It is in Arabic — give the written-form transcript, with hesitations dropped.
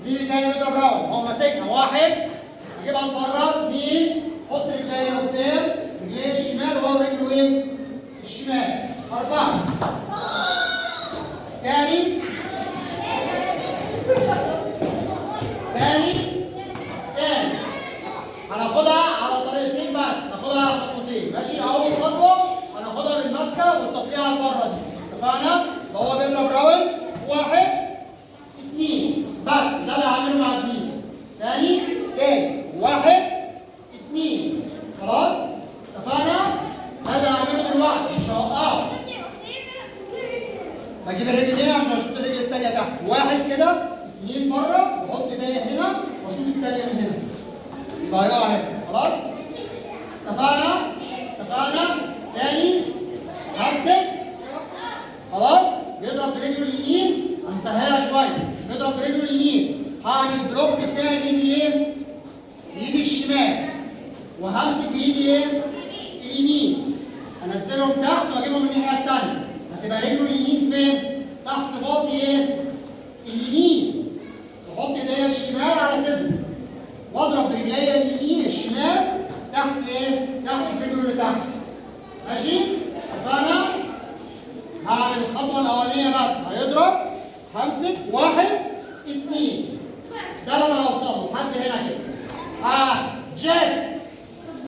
مين تاني بيضرب راوند؟ هو ماسكها واحد يجيبها لبره، اثنين حط رجليه قدام، رجليه الشمال وهو رجله ايه؟ الشمال. أربعة. تاني. هناخدها على طريقتين بس، هناخدها على خطوتين، ماشي؟ أول خطوة هناخدها بالماسكة والتطليع على بره دي، اتفقنا؟ فهو بيضرب راوند واحد اثنين بس، ده اللي هعمله مع زميلي. تاني واحد اثنين، خلاص؟ اتفقنا؟ هذا هعمله دلوقتي مش هوقعه. بجيب الرجل دي عشان اشوف الرجل الثانية تحت، واحد كده، اثنين بره، واحط ايديا هنا واشوف الثانية من هنا. يبقى هيقع هنا، خلاص؟ اتفقنا؟ تاني همسك، خلاص؟ بيضرب برجله اليمين، هنسهلها شوية، بيضرب برجله اليمين، هعمل بلوك بتاعي بايدي ايه؟ بايدي الشمال، وهمسك بايدي ايه؟ اليمين، انزلهم تحت واجيبهم من الناحية التانية، هتبقى رجله اليمين فين؟ تحت باطي ايه؟ اليمين، واحط ايديا الشمال على صدره، واضرب برجليا اليمين الشمال تحت ايه؟ تحت رجله اللي تحت. ماشي؟ اتفقنا؟ هعمل الخطوة الأولانية بس، هيضرب، همسك، واحد، اثنين. ده اللي أنا هوصل له لحد هنا كده. جد